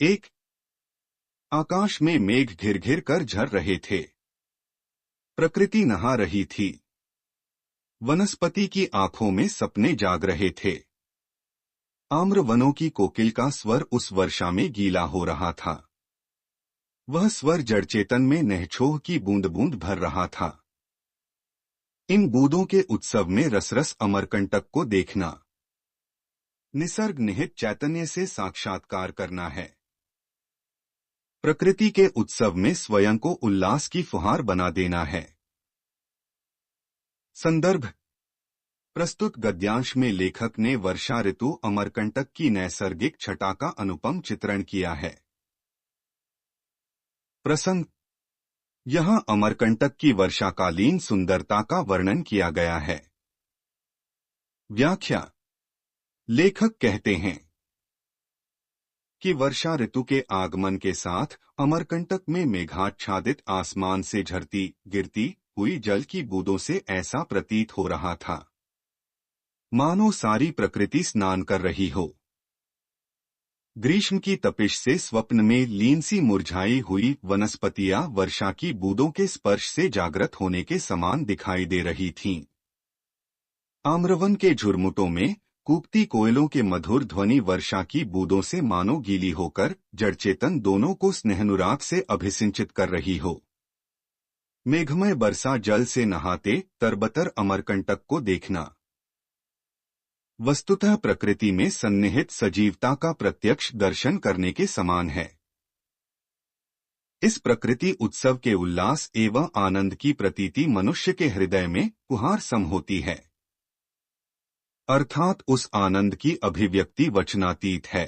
एक, आकाश में मेघ घिर घिर कर झर रहे थे। प्रकृति नहा रही थी। वनस्पति की आंखों में सपने जाग रहे थे। आम्र वनों की कोकिल का स्वर उस वर्षा में गीला हो रहा था। वह स्वर जड़ चेतन में नहछोह की बूंद बूंद भर रहा था। इन बूंदों के उत्सव में रसरस अमरकंटक को देखना, निसर्ग निहित चैतन्य से साक्षात्कार करना है। प्रकृति के उत्सव में स्वयं को उल्लास की फुहार बना देना है। संदर्भ: प्रस्तुत गद्यांश में लेखक ने वर्षा ऋतु अमरकंटक की नैसर्गिक छटा का अनुपम चित्रण किया है। प्रसंग: यहाँ अमरकंटक की वर्षाकालीन सुंदरता का वर्णन किया गया है। व्याख्या: लेखक कहते हैं कि वर्षा ऋतु के आगमन के साथ अमरकंटक में मेघाच्छादित आसमान से झरती गिरती हुई जल की बूंदों से ऐसा प्रतीत हो रहा था मानो सारी प्रकृति स्नान कर रही हो। ग्रीष्म की तपिश से स्वप्न में लीन सी मुरझाई हुई वनस्पतियां वर्षा की बूंदों के स्पर्श से जागृत होने के समान दिखाई दे रही थीं। आम्रवन के झुरमुटों में कूकती कोयलों के मधुर ध्वनि वर्षा की बूंदों से मानो गीली होकर जड़चेतन दोनों को स्नेहानुराग से अभिसिंचित कर रही हो। मेघमय बरसा जल से नहाते तरबतर अमरकंटक को देखना वस्तुतः प्रकृति में सन्निहित सजीवता का प्रत्यक्ष दर्शन करने के समान है। इस प्रकृति उत्सव के उल्लास एवं आनंद की प्रतीति मनुष्य के हृदय में फुहार सम होती है, अर्थात उस आनंद की अभिव्यक्ति वचनातीत है।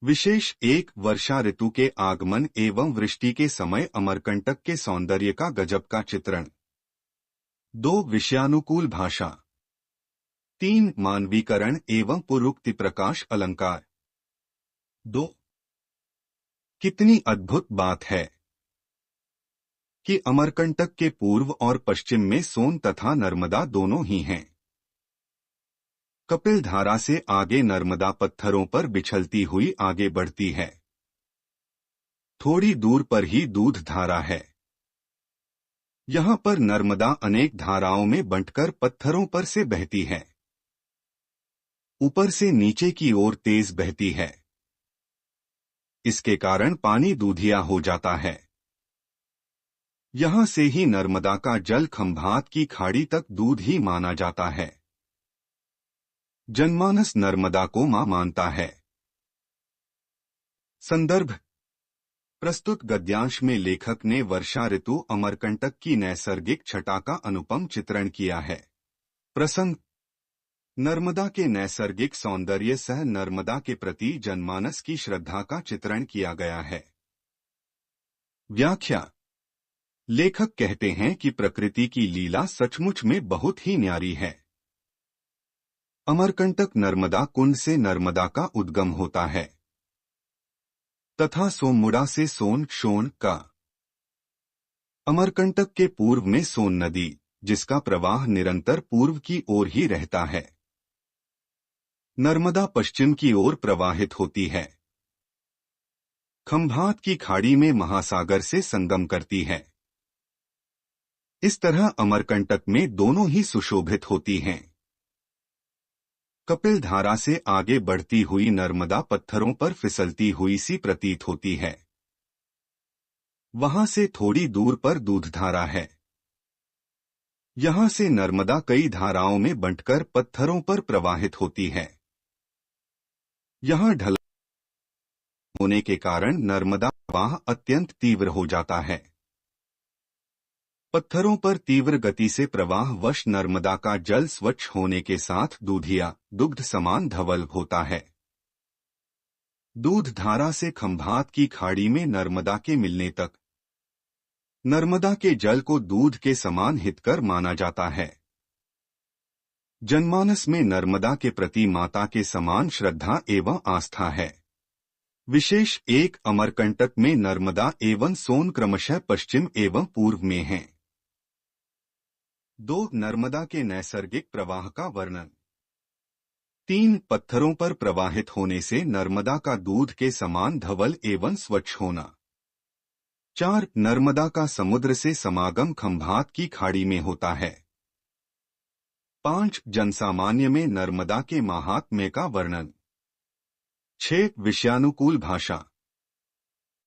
विशेष एक, वर्षा ऋतु के आगमन एवं वृष्टि के समय अमरकंटक के सौंदर्य का गजब का चित्रण। 2, विषयानुकूल भाषा। 3, मानवीकरण एवं पुरुक्ति प्रकाश अलंकार। 2, कितनी अद्भुत बात है कि अमरकंटक के पूर्व और पश्चिम में सोन तथा नर्मदा दोनों ही हैं। कपिल धारा से आगे नर्मदा पत्थरों पर बिछलती हुई आगे बढ़ती है। थोड़ी दूर पर ही दूध धारा है। यहाँ पर नर्मदा अनेक धाराओं में बंटकर पत्थरों पर से बहती है। ऊपर से नीचे की ओर तेज बहती है। इसके कारण पानी दूधिया हो जाता है। यहाँ से ही नर्मदा का जल खंभात की खाड़ी तक दूध ही माना जाता है। जनमानस नर्मदा को मां मानता है। संदर्भ: प्रस्तुत गद्यांश में लेखक ने वर्षा ऋतु अमरकंटक की नैसर्गिक छटा का अनुपम चित्रण किया है। प्रसंग: नर्मदा के नैसर्गिक सौंदर्य सह नर्मदा के प्रति जनमानस की श्रद्धा का चित्रण किया गया है। व्याख्या: लेखक कहते हैं कि प्रकृति की लीला सचमुच में बहुत ही न्यारी है। अमरकंटक नर्मदा कुंड से नर्मदा का उद्गम होता है तथा सोममुड़ा से सोन शोण का। अमरकंटक के पूर्व में सोन नदी, जिसका प्रवाह निरंतर पूर्व की ओर ही रहता है। नर्मदा पश्चिम की ओर प्रवाहित होती है। खंभात की खाड़ी में महासागर से संगम करती है। इस तरह अमरकंटक में दोनों ही सुशोभित होती हैं। कपिल धारा से आगे बढ़ती हुई नर्मदा पत्थरों पर फिसलती हुई सी प्रतीत होती है। वहां से थोड़ी दूर पर दूधधारा है। यहां से नर्मदा कई धाराओं में बंटकर पत्थरों पर प्रवाहित होती है। यहां ढलान होने के कारण नर्मदा प्रवाह अत्यंत तीव्र हो जाता है। पत्थरों पर तीव्र गति से प्रवाह वश नर्मदा का जल स्वच्छ होने के साथ दूधिया दुग्ध समान धवल होता है। दूध धारा से खंभात की खाड़ी में नर्मदा के मिलने तक नर्मदा के जल को दूध के समान हितकर माना जाता है। जनमानस में नर्मदा के प्रति माता के समान श्रद्धा एवं आस्था है। विशेष एक, अमरकंटक में नर्मदा एवं सोन क्रमशः पश्चिम एवं पूर्व में हैं। 2, नर्मदा के नैसर्गिक प्रवाह का वर्णन। 3 पत्थरों पर प्रवाहित होने से नर्मदा का दूध के समान धवल एवं स्वच्छ होना। 4 नर्मदा का समुद्र से समागम खंभात की खाड़ी में होता है। 5 जनसामान्य में नर्मदा के महात्म्य का वर्णन। 6 विषयानुकूल भाषा।